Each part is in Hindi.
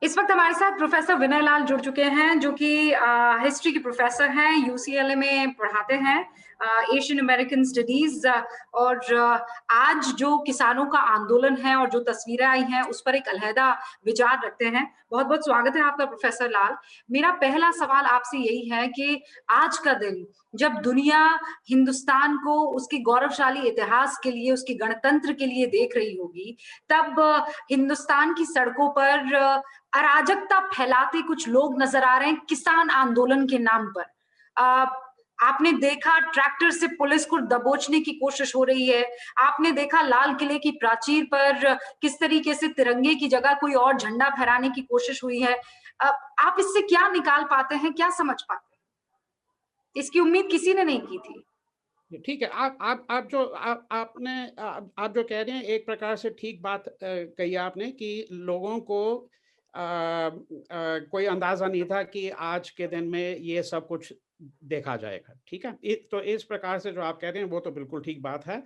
इस वक्त हमारे साथ प्रोफेसर विनय लाल जुड़ चुके हैं, जो कि हिस्ट्री के प्रोफेसर हैं, यूसीएलए में पढ़ाते हैं, एशियन अमेरिकन स्टडीज। और आज जो किसानों का आंदोलन है और जो तस्वीरें आई हैं उस पर एक अलहदा विचार रखते हैं। बहुत बहुत स्वागत है आपका प्रोफेसर लाल। मेरा पहला सवाल आपसे यही है कि आज का दिन जब दुनिया हिंदुस्तान को उसके गौरवशाली इतिहास के लिए, उसके गणतंत्र के लिए देख रही होगी, तब हिंदुस्तान की सड़कों पर अराजकता फैलाते कुछ लोग नजर आ रहे हैं किसान आंदोलन के नाम पर। आपने देखा ट्रैक्टर से पुलिस को दबोचने की कोशिश हो रही है। आपने देखा लाल किले की प्राचीर पर किस तरीके से तिरंगे की जगह कोई और झंडा फहराने की कोशिश हुई है। आप इससे क्या निकाल पाते हैं, क्या समझ पाते हैं? इसकी उम्मीद किसी ने नहीं की थी। ठीक है। आप जो आपने आप जो कह रहे हैं एक प्रकार से ठीक बात कही आपने कि लोगों को कोई अंदाजा नहीं था कि आज के दिन में ये सब कुछ देखा जाएगा। ठीक है, तो इस प्रकार से जो आप कह रहे हैं वो तो बिल्कुल ठीक बात है।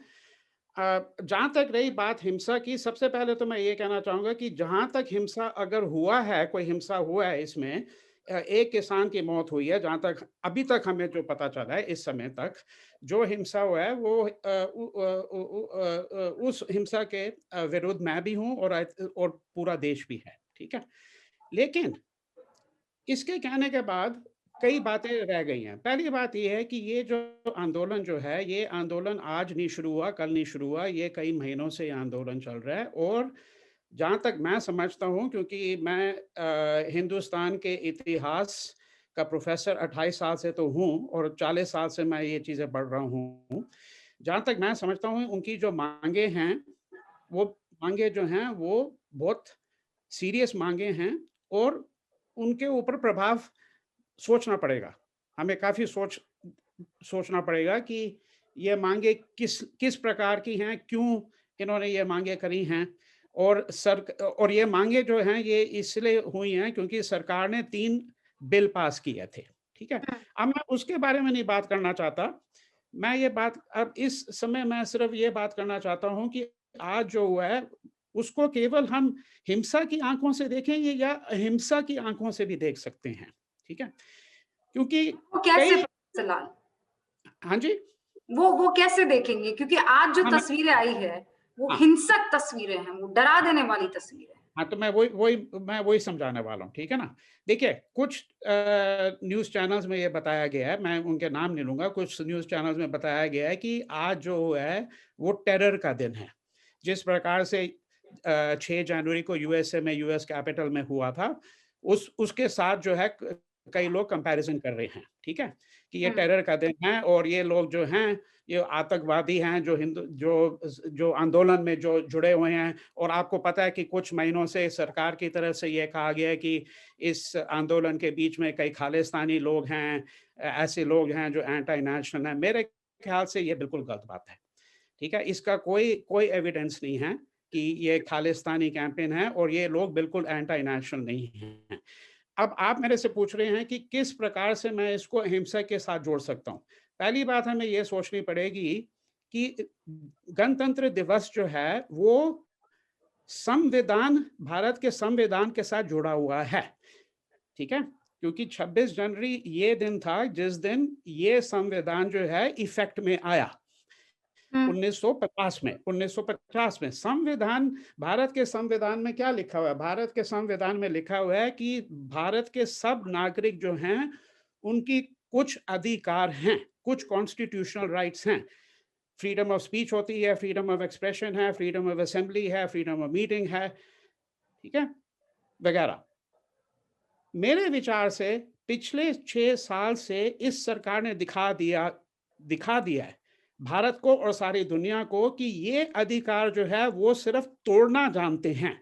जहाँ तक रही बात हिंसा की, सबसे पहले तो मैं ये कहना चाहूँगा कि जहाँ तक हिंसा अगर हुआ है, कोई हिंसा हुआ है इसमें, एक किसान की मौत हुई है, जहाँ तक अभी तक हमें जो पता चला है इस समय तक, जो हिंसा हुआ है वो उस हिंसा के विरुद्ध मैं भी हूँ और पूरा देश भी है, ठीक है? लेकिन इसके कहने के बाद कई बातें रह गई हैं। पहली बात ये है कि ये जो आंदोलन जो है, ये आंदोलन आज नहीं शुरू हुआ, कल नहीं शुरू हुआ, ये कई महीनों से ये आंदोलन चल रहा है। और जहाँ तक मैं समझता हूँ, क्योंकि मैं हिंदुस्तान के इतिहास का प्रोफ़ेसर 28 साल से तो हूँ और 40 साल से मैं ये चीज़ें पढ़ रहा हूँ। जहाँ तक मैं समझता हूँ उनकी जो माँगें हैं, वो माँगें जो हैं वो बहुत सीरियस माँगें हैं और उनके ऊपर प्रभाव सोचना पड़ेगा। हमें काफ़ी सोचना पड़ेगा कि ये माँगें किस किस प्रकार की हैं, क्यों इन्होंने ये माँगें करी हैं और ये माँगें जो हैं ये इसलिए हुई हैं क्योंकि सरकार ने 3 बिल पास किए थे, ठीक है? अब मैं उसके बारे में नहीं बात करना चाहता। मैं ये बात अब इस समय मैं सिर्फ़ ये बात करना चाहता हूँ कि आज जो हुआ है, उसको केवल हम हिंसा की आँखों से देखेंगे या अहिंसा की आँखों से भी देख सकते हैं, ठीक है? क्योंकि वो कैसे कई प्रोफेसर लाल? हाँ जी, वो कैसे देखेंगे? क्योंकि आज जो हाँ, तस्वीरें आई है, वो हाँ, हिंसक तस्वीरें हैं, वो डरा देने वाली तस्वीरें हैं। हाँ, तो मैं वही समझाने वाला हूँ, ठीक है ना? देखिए, कुछ न्यूज़ चैनल्स में ये बताया गया है, मैं उनके नाम नहीं लूँगा, कुछ न्यूज़ चैनल्स में बताया गया है कि आज जो है, वो टेरर का दिन है। जिस प्रकार से 6 जनवरी को यूएसए में, यूएस कैपिटल में हुआ था, उसके साथ जो है कई लोग कंपैरिज़न कर रहे हैं, ठीक है? कि ये हुँ। टेरर का दिन है और ये लोग जो हैं, ये आतंकवादी हैं, जो आंदोलन में जो जुड़े हुए हैं। और आपको पता है कि कुछ महीनों से सरकार की तरफ से ये कहा गया है कि इस आंदोलन के बीच में कई खालिस्तानी लोग हैं, ऐसे लोग हैं जो एंटी नेशनल हैं। मेरे ख्याल से ये बिल्कुल गलत बात है, ठीक है? इसका कोई कोई एविडेंस नहीं है कि ये खालिस्तानी कैंपेन है और ये लोग बिल्कुल एंटी नेशनल नहीं हैं। अब आप मेरे से पूछ रहे हैं कि किस प्रकार से मैं इसको अहिंसा के साथ जोड़ सकता हूँ। पहली बात हमें ये सोचनी पड़ेगी कि गणतंत्र दिवस जो है वो भारत के संविधान के साथ जुड़ा हुआ है, ठीक है? क्योंकि 26 जनवरी ये दिन था जिस दिन ये संविधान जो है इफ़ेक्ट में आया। हुँ। 1950 में भारत के संविधान में क्या लिखा हुआ है? भारत के संविधान में लिखा हुआ है कि भारत के सब नागरिक जो हैं, उनकी कुछ अधिकार हैं, कुछ कॉन्स्टिट्यूशनल राइट्स हैं। फ्रीडम ऑफ स्पीच होती है, फ्रीडम ऑफ एक्सप्रेशन है, फ्रीडम ऑफ असेंबली है, फ्रीडम ऑफ मीटिंग है, ठीक है? वगैरह। मेरे विचार से पिछले 6 साल से इस सरकार ने दिखा दिया है भारत को और सारी दुनिया को कि ये अधिकार जो है वो सिर्फ तोड़ना जानते हैं,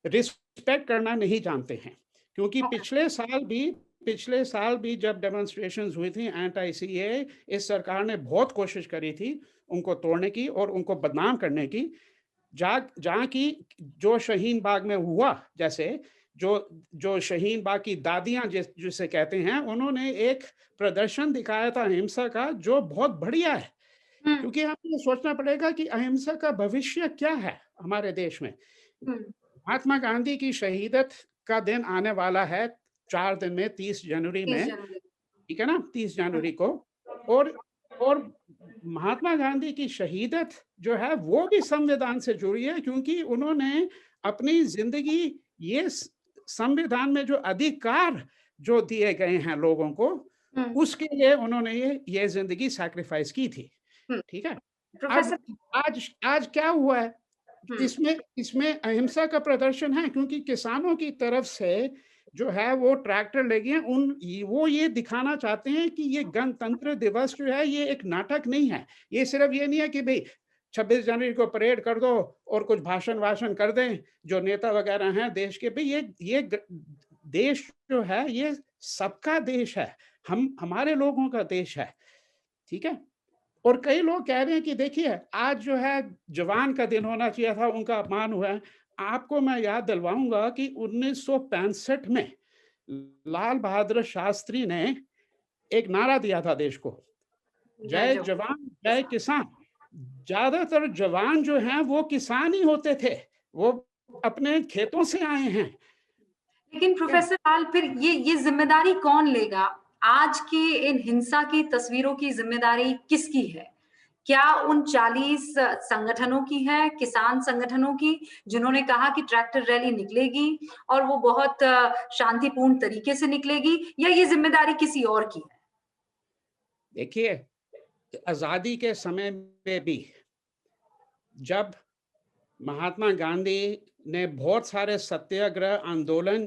रिस्पेक्ट करना नहीं जानते हैं। क्योंकि पिछले साल भी जब डेमोन्स्ट्रेशंस हुई थी एंटी सीएए, इस सरकार ने बहुत कोशिश करी थी उनको तोड़ने की और उनको बदनाम करने की। जहाँ की जो शाहीन बाग में हुआ, जैसे जो जो शाहीन बाग की दादियाँ जिसे कहते हैं, उन्होंने एक प्रदर्शन दिखाया था अहिंसा का जो बहुत बढ़िया है। हुँ, क्योंकि हमें ये सोचना पड़ेगा कि अहिंसा का भविष्य क्या है हमारे देश में। हुँ। महात्मा गांधी की शहीदत का दिन आने वाला है 4 दिन में, 30 जनवरी 30 में, जनवरी। ठीक है ना? 30 हुँ, जनवरी को। और और महात्मा गांधी की शहीदत जो है वो भी संविधान से जुड़ी है, क्योंकि उन्होंने अपनी ज़िंदगी ये संविधान में जो अधिकार जो दिए गए हैं लोगों को, हुँ, उसके लिए उन्होंने ये ज़िंदगी सैक्रिफाइस की थी, हुँ। ठीक है? अब प्रोफ़ेसर आज आज क्या हुआ है? हुँ, इसमें इसमें अहिंसा का प्रदर्शन है, क्योंकि किसानों की तरफ से जो है वो ट्रैक्टर लेके हैं, वो ये दिखाना चाहते हैं कि ये गणतंत्र दिवस जो है ये एक नाटक नहीं है। ये सिर्फ ये नहीं है कि भई 26 जनवरी को परेड कर दो और कुछ भाषण-वाषण कर दें, जो नेता वगैरह हैं देश के, भई ये देश जो है ये सबका देश है। हमारे लोगों का देश है, ठीक है? और कई लोग कह रहे हैं कि देखिए आज जो है जवान का दिन होना चाहिए था, उनका अपमान हुआ है। आपको मैं याद दिलवाऊँगा कि 1965 में लाल बहादुर शास्त्री ने एक नारा दिया था देश को, जय जय जवान जवान जय किसान। किसान। ज़्यादातर जवान जो हैं वो किसान ही होते थे, वो अपने खेतों से आए हैं। लेकिन क्या प्रोफ़ेसर लाल फिर ये ज़िम्मेदारी कौन लेगा? आज की इन हिंसा की तस्वीरों की ज़िम्मेदारी किसकी है? क्या उन 40 संगठनों की है, किसान संगठनों की, जिन्होंने कहा कि ट्रैक्टर रैली निकलेगी और वो बहुत शांतिपूर्ण तरीके से निकलेगी, या ये ज़िम्मेदारी किसी और की है? देखिए, आज़ादी के समय में भी जब महात्मा गांधी ने बहुत सारे सत्याग्रह आंदोलन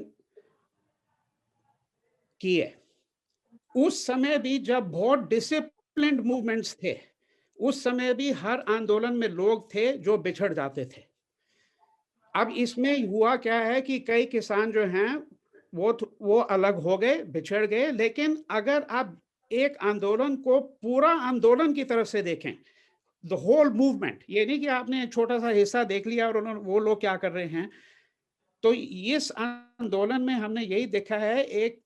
किए, उस समय भी जब बहुत डिसिप्लिन्ड मूवमेंट्स थे, उस समय भी हर आंदोलन में लोग थे जो बिछड़ जाते थे। अब इसमें हुआ क्या है कि कई किसान जो हैं वो अलग हो गए, बिछड़ गए, लेकिन अगर आप एक आंदोलन को पूरा आंदोलन की तरफ से देखें, द होल मूवमेंट, ये नहीं कि आपने एक छोटा-सा हिस्सा देख लिया और उन्होंने वो लोग क्या कर रहे हैं। तो इस आंदोलन में हमने यही देखा है, एक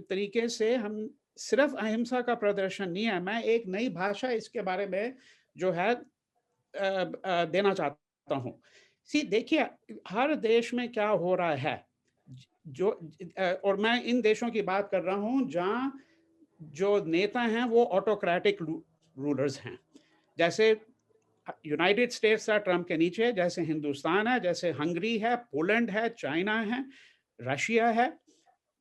तरीके से हम सिर्फ अहिंसा का प्रदर्शन नहीं है, मैं एक नई भाषा इसके बारे में जो है देना चाहता हूँ। देखिए, हर देश में क्या हो रहा है, जो और मैं इन देशों की बात कर रहा हूँ जहाँ जो नेता हैं वो ऑटोक्रेटिक रूलर्स हैं। जैसे यूनाइटेड स्टेट्स है ट्रम्प के नीचे, जैसे हिंदुस्तान है, जैसे हंगरी है, पोलैंड है, चाइना है, रशिया है।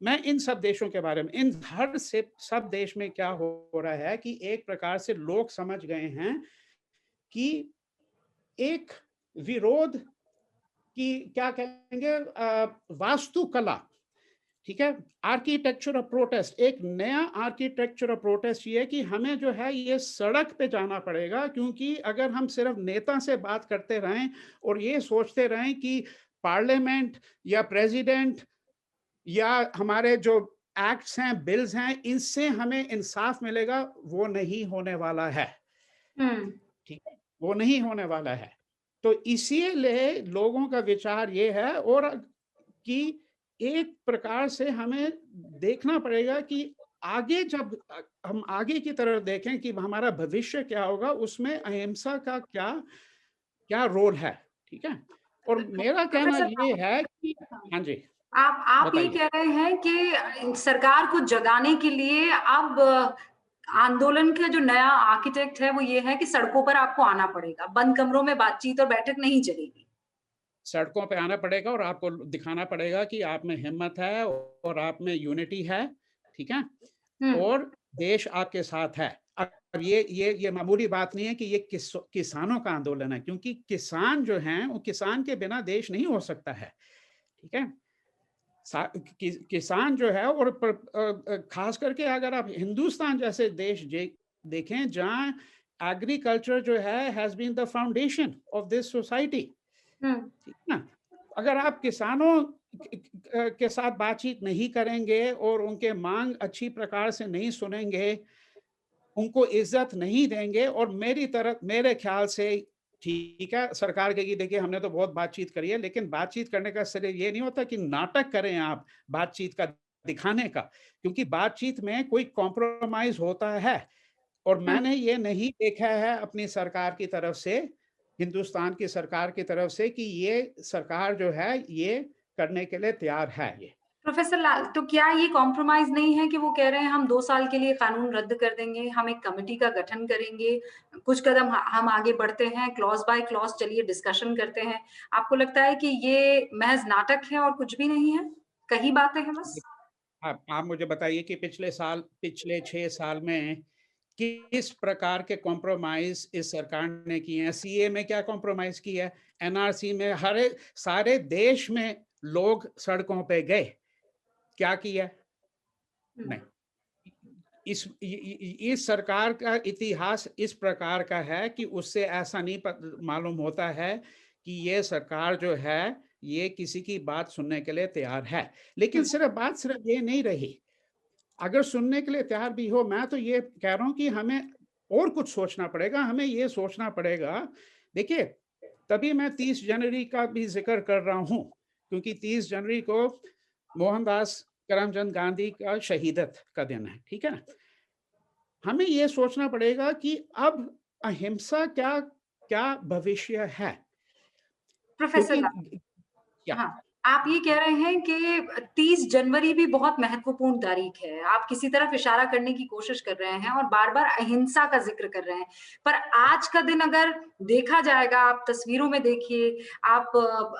मैं इन सब देशों के बारे में, इन हर से सब देश में क्या हो रहा है कि एक प्रकार से लोग समझ गए हैं कि एक विरोध की क्या कहेंगे, वास्तुकला, ठीक है? आर्किटेक्चर ऑफ प्रोटेस्ट, एक नया आर्किटेक्चर ऑफ प्रोटेस्ट ये है कि हमें जो है ये सड़क पे जाना पड़ेगा, क्योंकि अगर हम सिर्फ नेता से बात करते रहें और ये सोचते रहें कि पार्लियामेंट या प्रेसिडेंट या हमारे जो एक्ट्स हैं, बिल्स हैं, इनसे हमें इंसाफ मिलेगा, वो नहीं होने वाला है, हुँ। ठीक है? वो नहीं होने वाला है। तो इसीलिए लोगों का विचार ये है, और कि एक प्रकार से हमें देखना पड़ेगा कि आगे जब हम आगे की तरफ देखें कि हमारा भविष्य क्या होगा, उसमें अहिंसा का क्या क्या रोल है, ठीक है? और मेरा कहना प्रोफ़ेसर ये है कि हाँ। हाँ जी, आप ये बताइए। कह रहे हैं कि सरकार को जगाने के लिए अब आंदोलन का जो नया आर्किटेक्ट है वो ये है कि सड़कों पर आपको आना पड़ेगा। बंद कमरों में बातचीत और बैठक नहीं चलेगी। सड़कों पे आना पड़ेगा और आपको दिखाना पड़ेगा कि आप में हिम्मत है और आप में यूनिटी है, ठीक है? हुँ, और देश आपके साथ है। अब ये मामूली बात नहीं है कि ये किसानों का आंदोलन है, क्योंकि किसान जो हैं, वो किसान के बिना देश नहीं हो सकता है, ठीक है? किसान जो है, और ख़ास करके अगर आप हिंदुस्तान जैसे देश देखें जहाँ एग्रीकल्चर जो है has been the foundation of this society, हुँ, ठीक है ना? अगर आप किसानों के साथ बातचीत नहीं करेंगे और उनके माँग अच्छी प्रकार से नहीं सुनेंगे, उनको इज़्ज़त नहीं देंगे, और मेरे ख़्याल से ठीक है, सरकार कहेगी देखिए हमने तो बहुत बातचीत करी है, लेकिन बातचीत करने का सिर्फ़ ये नहीं होता कि नाटक करें आप बातचीत का, दिखाने का, क्योंकि बातचीत में कोई कॉम्प्रोमाइज़ होता है। और हुँ, मैंने ये नहीं देखा है अपनी सरकार की तरफ से हिंदुस्तान की सरकार की तरफ से कि ये सरकार जो है ये करने के लिए तैयार है ये। प्रोफेसर लाल, तो क्या ये कॉम्प्रोमाइज़ नहीं है कि वो कह रहे हैं हम 2 साल के लिए कानून रद्द कर देंगे, हम एक कमिटी का गठन करेंगे, कुछ कदम हम आगे बढ़ते हैं, क्लॉज़ बाय क्लॉज़ चलिए डिस्कशन करते हैं। आपको लगता है कि ये महज़ नाटक है और कुछ भी नहीं है? कही बातें हैं बस? आप मुझे बताइए कि पिछले 6 साल में किस प्रकार के कॉम्प्रोमाइज़ इस सरकार ने किए हैं? सीए में क्या कॉम्प्रोमाइज़ किया है? एनआरसी में सारे देश में लोग सड़कों पे गए, क्या किया? हुँ। नहीं। इस सरकार का इतिहास इस प्रकार का है कि उससे ऐसा नहीं मालूम होता है कि ये सरकार जो है, ये किसी की बात सुनने के लिए तैयार है। लेकिन हुँ। सिर्फ ये नहीं रही। अगर सुनने के लिए तैयार भी हो, मैं तो ये कह रहा हूँ कि हमें और कुछ सोचना पड़ेगा, हमें ये सोचना पड़ेगा। देखिए, तभी मैं 30 जनवरी का भी ज़िक्र कर रहा हूँ, क्योंकि 30 जनवरी को मोहनदास करमचंद गांधी का शहीदत का दिन है, ठीक है ना? हमें ये सोचना पड़ेगा कि अब अहिंसा क्या क्या भविष्य है? प्रोफेसर क्योंकि लाल, क्या हाँ, आप ये कह रहे हैं कि 30 जनवरी भी बहुत महत्वपूर्ण तारीख है। आप किसी तरफ इशारा करने की कोशिश कर रहे हैं और बार-बार अहिंसा का ज़िक्र कर रहे हैं। पर आज का दिन अगर देखा जाएगा, आप तस्वीरों में देखिए, आप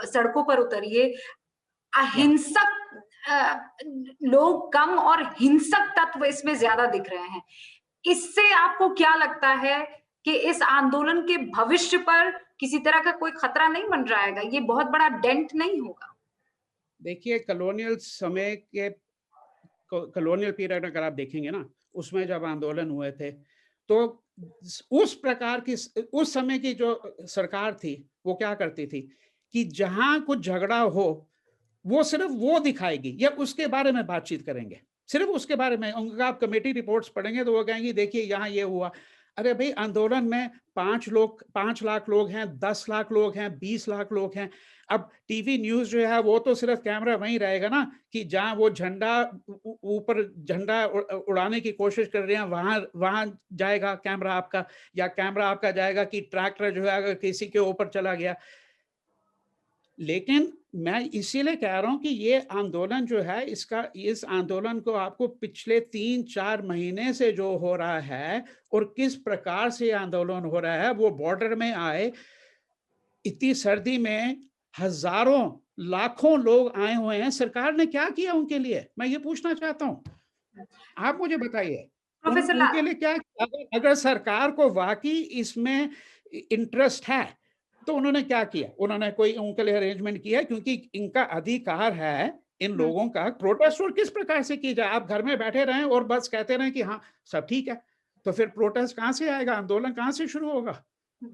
सड़कों पर उतरिए, या अहिंसक लोग कम और हिंसक तत्व इसमें ज़्यादा दिख रहे हैं। इससे आपको क्या लगता है कि इस आंदोलन के भविष्य पर किसी तरह का कोई खतरा नहीं मंडराएगा? ये बहुत बड़ा डेंट नहीं होगा? देखिए, कॉलोनियल पीरियड अगर आप देखेंगे ना, उसमें जब आंदोलन हुए थे, तो उस प्रकार की उस समय की जो सरकार थी, वो क्या करती थी कि जहाँ कुछ झगड़ा हो, वो सिर्फ वो दिखाएगी या उसके बारे में बातचीत करेंगे। सिर्फ उसके बारे में उनका आप कमेटी रिपोर्ट्स पढ़ेंगे तो वो कहेंगे देखिए यहाँ ये हुआ। अरे भई आंदोलन में 5 लाख लोग हैं, 10 लाख लोग हैं, 20 लाख लोग हैं। अब टीवी न्यूज़ जो है वो तो सिर्फ कैमरा वहीं रहेगा ना कि जहाँ वो झंडा ऊपर झंडा उड़ाने की कोशिश कर रहे हैं वहाँ वहाँ जाएगा कैमरा आपका, या कैमरा आपका जाएगा कि ट्रैक्टर जो है अगर किसी के ऊपर चला गया। लेकिन मैं इसीलिए कह रहा हूँ कि ये आंदोलन जो है इस आंदोलन को आपको पिछले 3-4 महीने से जो हो रहा है और किस प्रकार से ये आंदोलन हो रहा है, वो बॉर्डर में आए, इतनी सर्दी में हज़ारों, लाखों लोग आए हुए हैं, सरकार ने क्या किया उनके लिए? मैं ये पूछना चाहता हूँ। आप मुझे बताइए, प्रोफेसर लाल, उनके लिए क्या, अगर सरकार को वाक़ई इसमें इंटरेस्ट है, तो उन्होंने क्या किया? उन्होंने कोई उनके लिए अरेंजमेंट किया? क्योंकि इनका अधिकार है, इन हुँ, लोगों का प्रोटेस्ट और किस प्रकार से की जाए? आप घर में बैठे रहें और बस कहते रहें कि हाँ, सब ठीक है। तो फिर प्रोटेस्ट कहाँ से आएगा? आंदोलन कहाँ से शुरू होगा? हुँ।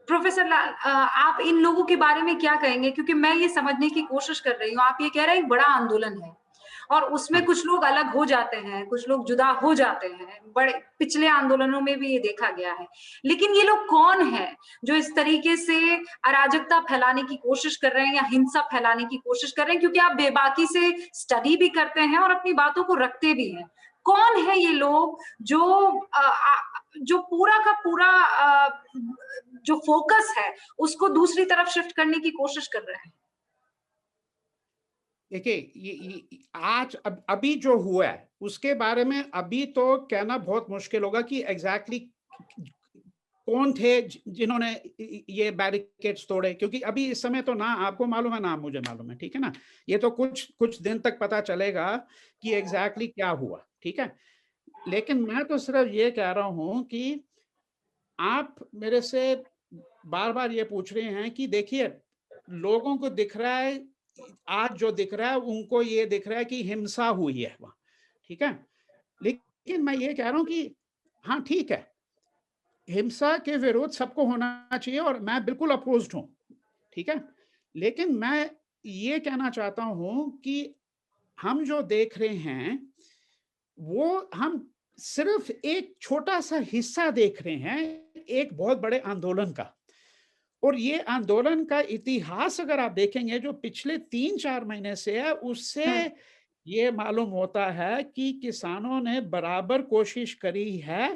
प्रोफेसर लाल, आप इन लोगों के बारे में क्या कहेंगे? क्योंकि मैं ये समझने की कोशिश कर रही हूँ, आप ये कह रहे हैं एक बड़ा आंदोलन है और उसमें हाँ। कुछ लोग अलग हो जाते हैं, कुछ लोग जुदा हो जाते हैं, बड़े पिछले आंदोलनों में भी ये देखा गया है। लेकिन ये लोग कौन हैं, जो इस तरीके से अराजकता फैलाने की कोशिश कर रहे हैं या हिंसा फैलाने की कोशिश कर रहे हैं? क्योंकि आप बेबाकी से स्टडी भी करते हैं और अपनी बातों को रखते भी हैं। कौन है ये लोग जो जो पूरा का पूरा जो फ़ोकस है, उसको दूसरी तरफ शिफ्ट करने की कोशिश कर रहे हैं? देखिए, ये आज अभी जो हुआ है, उसके बारे में अभी तो कहना बहुत मुश्किल होगा कि एग्ज़ैक्टली कौन थे जिन्होंने ये बैरिकेड्स तोड़े, क्योंकि अभी इस समय तो ना आपको मालूम है ना मुझे मालूम है, ठीक है ना? ये तो कुछ कुछ दिन तक पता चलेगा कि एग्ज़ैक्टली क्या हुआ, ठीक है? लेकिन मैं तो सिर्फ़ ये कह रहा हूँ कि आप मेरे से बार-बार ये पूछ रहे हैं कि देखिए, लोगों को दिख रहा है, आज जो दिख रहा है उनको ये दिख रहा है कि हिंसा हुई है वहाँ, ठीक है? लेकिन मैं ये कह रहा हूँ कि हाँ, ठीक है, हिंसा के विरुद्ध सबको होना चाहिए और मैं बिल्कुल अपोज़्ड हूँ, ठीक है? लेकिन मैं ये कहना चाहता हूँ कि हम जो देख रहे हैं, वो हम सिर्फ़ एक छोटा-सा हिस्सा देख रहे हैं, एक बहुत बड़े आंदोलन का। और ये आंदोलन का इतिहास अगर आप देखेंगे जो पिछले 3-4 महीने से है, उससे हुँ, ये मालूम होता है कि किसानों ने बराबर कोशिश करी है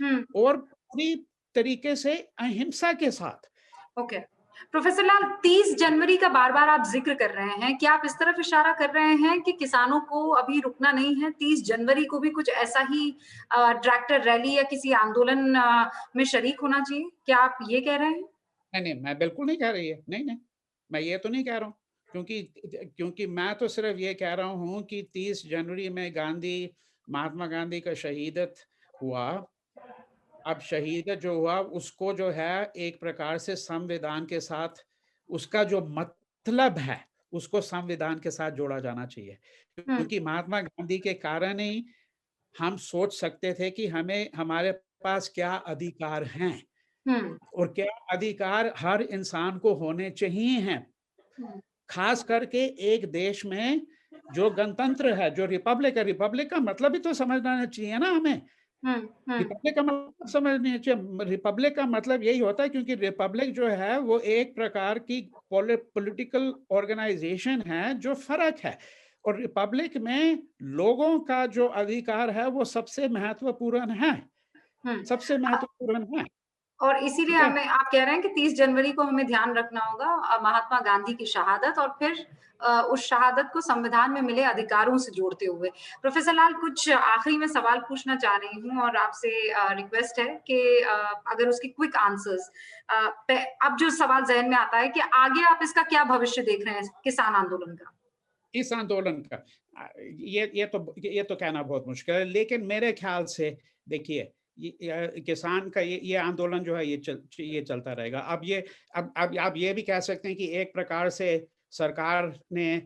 हुँ, और पूरी तरीके से अहिंसा के साथ। ओके। प्रोफेसर लाल, 30 जनवरी का बार-बार आप ज़िक्र कर रहे हैं, क्या आप इस तरफ इशारा कर रहे हैं कि किसानों को अभी रुकना नहीं है? 30 जनवरी को भी कुछ ऐसा ही ट्रैक्टर रैली या किसी आंदोलन में शरीक होना चाहिए? क्या आप ये कह रहे हैं? नहीं, नहीं, मैं बिल्कुल नहीं कह रही है। नहीं, नहीं, मैं ये तो नहीं कह रहा हूँ, क्योंकि मैं तो सिर्फ़ ये कह रहा हूँ कि 30 जनवरी में महात्मा गांधी का शहीदत हुआ। अब शहीद जो हुआ उसको जो है एक प्रकार से संविधान के साथ उसका जो मतलब है, उसको संविधान के साथ जोड़ा जाना चाहिए। हुँ, क्योंकि महात्मा गांधी के कारण ही हम सोच सकते थे कि हमें हमारे पास क्या अधिकार हैं हुँ, और क्या अधिकार हर इंसान को होने चाहिए हैं। हुँ, खास करके एक देश में जो गणतंत्र है, जो रिपब्लिक है, रिपब्लिक का मतलब भी तो समझना चाहिए ना हमें। हुँ, हुँ, रिपब्लिक का मतलब समझनी चाहिए। रिपब्लिक का मतलब यही होता है, क्योंकि रिपब्लिक जो है वो एक प्रकार की पॉलिटिकल ऑर्गेनाइजेशन है जो फ़र्क है, और रिपब्लिक में लोगों का जो अधिकार है वो सबसे महत्वपूर्ण है, हुँ। सबसे अ महत्वपूर्ण है, और इसीलिए ठीक है? हमें आप कह रहे हैं कि 30 जनवरी को हमें ध्यान रखना होगा महात्मा गांधी की शहादत और फिर उस शहादत को संविधान में मिले अधिकारों से जोड़ते हुए। प्रोफेसर लाल, कुछ आखिरी में सवाल पूछना चाह रही हूँ और आपसे रिक्वेस्ट है कि अगर उसके क्विक आंसर्स अब जो सवाल ज़हन में आता है कि आगे आप इसका क्या भविष्य देख रहे हैं किसान आंदोलन का? इस आंदोलन का ये तो कहना बहुत मुश्किल है, लेकिन मेरे ख़्याल से देखिए, किसान का ये आंदोलन जो है ये चलता रहेगा। अब आप ये भी कह सकते हैं कि एक प्रकार से सरकार ने,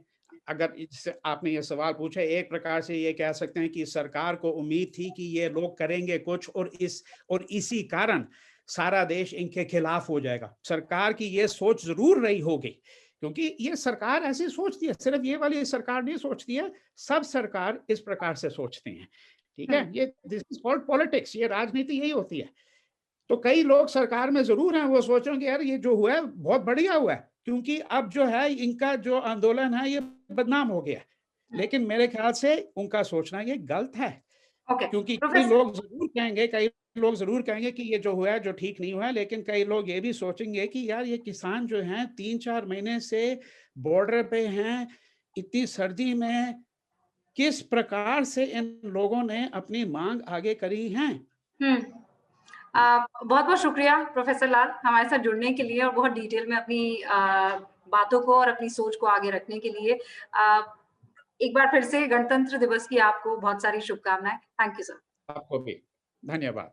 अगर इससे आपने ये सवाल पूछा, एक प्रकार से ये कह सकते हैं कि सरकार को उम्मीद थी कि ये लोग करेंगे कुछ, और इसी कारण सारा देश इनके खिलाफ हो जाएगा। सरकार की ये सोच ज़रूर रही होगी, क्योंकि ये सरकार ऐसी सोचती है, सिर्फ ये वाली सरकार नहीं सोचती है, सब सरकार इस प्रकार से सोचती हैं, ठीक हुँ, है? ये दिस इज़ कॉल्ड पॉलिटिक्स, ये राजनीति यही होती है। तो कई लोग सरकार में ज़रूर हैं, वो सोच रहे हैं कि यार ये जो हुआ है बहुत बढ़िया हुआ है, क्योंकि अब जो है इनका जो आंदोलन है ये बदनाम हो गया है। हुँ। लेकिन मेरे ख्याल से उनका सोचना ये गलत है। ओके, क्योंकि प्रोफेसर कई लोग ज़रूर कहेंगे कि ये जो हुआ है, जो ठीक नहीं हुआ है, लेकिन कई लोग ये भी सोचेंगे कि यार ये किसान जो हैं 3-4 महीने से बॉर्डर पे हैं, इतनी सर्दी में किस प्रकार से इन लोगों ने अपनी माँग आगे करी हैं। हुँ। बहुत-बहुत शुक्रिया प्रोफ़ेसर लाल हमारे साथ जुड़ने के लिए और बहुत डिटेल में अपनी बातों को और अपनी सोच को आगे रखने के लिए। अ, एक बार फिर से गणतंत्र दिवस की आपको बहुत सारी शुभकामनाएँ। Thank you sir. आपको भी धन्यवाद।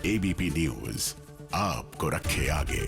एबीपी न्यूज आपको रखे आगे।